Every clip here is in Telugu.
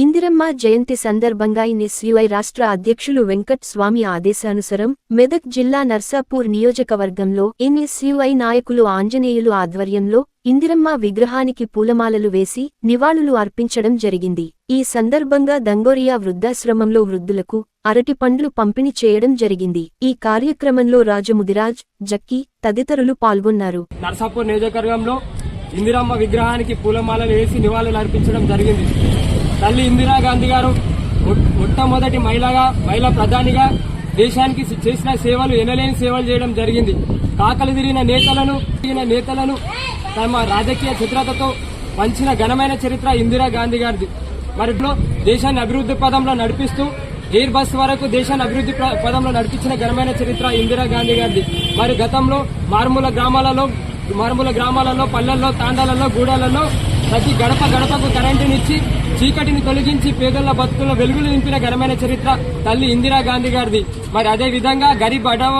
ఇందిరమ్మ జయంతి సందర్భంగా ఎన్ఎస్యుఐ రాష్ట్ర అధ్యక్షులు వెంకట్ స్వామి ఆదేశానుసారం మెదక్ జిల్లా నర్సాపూర్ నియోజకవర్గంలో ఎన్ఎస్యుఐ నాయకులు ఆంజనేయులు ఆధ్వర్యంలో ఇందిరమ్మ విగ్రహానికి పూలమాలలు వేసి నివాళులు అర్పించడం జరిగింది. ఈ సందర్భంగా దంగోరియా వృద్ధాశ్రమంలో వృద్ధులకు అరటి పండ్లు పంపిణీ చేయడం జరిగింది. ఈ కార్యక్రమంలో రాజముదిరాజ్, జక్కి తదితరులు పాల్గొన్నారు. నర్సాపూర్ నియోజకవర్గంలో ఇందిరమ్మ విగ్రహానికి పూలమాలలు వేసి నివాళులు అర్పించడం జరిగింది. తల్లి ఇందిరాగాంధీ గారు మొట్టమొదటి మహిళా ప్రధానిగా దేశానికి చేసిన సేవలు ఎనలేని సేవలు చేయడం జరిగింది. కాకలు తిరిగిన నేతలను తమ రాజకీయ చిత్రతతో పంచిన ఘనమైన చరిత్ర ఇందిరాగాంధీ గారిది. మరి దేశాన్ని అభివృద్ధి పదంలో నడిపిస్తూ ఎయిర్ బస్ వరకు దేశాన్ని అభివృద్ధి పదంలో నడిపించిన ఘనమైన చరిత్ర ఇందిరాగాంధీ గారిది. మరి గతంలో మారుమూల గ్రామాలలో పల్లెల్లో తాండాలలో గూడాలలో ప్రతి గడపకు కరెంటునిచ్చి చీకటిని తొలగించి పేదల బతుకుల్లో వెలుగులు నింపిన ఘనమైన చరిత్ర తల్లి ఇందిరాగాంధీ గారిది. మరి అదే విధంగా గరీబ్ హఠావో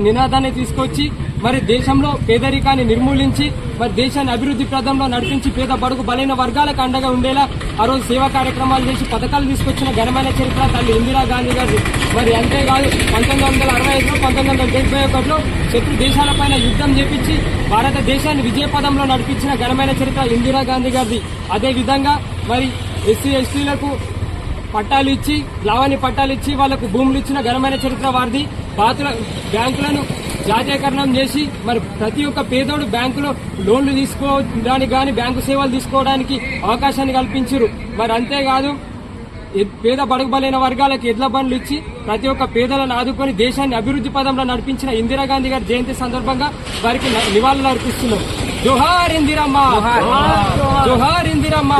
నినాదాన్ని తీసుకొచ్చి మరి దేశంలో పేదరికాన్ని నిర్మూలించి మరి దేశాన్ని అభివృద్ధి ప్రదంలో నడిపించి పేద బడుగు బలైన వర్గాలకు అండగా ఉండేలా ఆ రోజు సేవా కార్యక్రమాలు చేసి పథకాలు తీసుకొచ్చిన ఘనమైన చరిత్ర తల్లి ఇందిరాగాంధీ గారిది. మరి అంతేకాదు 1965లో 1971లో శత్రు దేశాలపైన యుద్ధం చేపించి భారతదేశాన్ని విజయపదంలో నడిపించిన ఘనమైన చరిత్ర ఇందిరాగాంధీ గారిది. అదే విధంగా మరి ఎస్సీ ఎస్టీలకు పట్టాలు ఇచ్చి లావణి పట్టాలు ఇచ్చి వాళ్లకు భూములు ఇచ్చిన ఘనమైన చరిత్ర వారిది. బ్యాంకులను జాతీయకరణం చేసి మరి ప్రతి ఒక్క పేదోడు బ్యాంకులో లోన్లు తీసుకోవడానికి గాని బ్యాంకు సేవలు తీసుకోవడానికి అవకాశాన్ని కల్పించారు. మరి అంతేకాదు పేద బడుగు బలైన వర్గాలకు ఎడ్ల బండ్లు ఇచ్చి ప్రతి ఒక్క పేదలను ఆదుకొని దేశాన్ని అభివృద్ధి పదంలో నడిపించిన ఇందిరాగాంధీ గారి జయంతి సందర్భంగా వారికి నివాళులు అర్పిస్తున్నాం. జోహార్ ఇందిరమ్మ, జోహార్ ఇందిరమ్మ.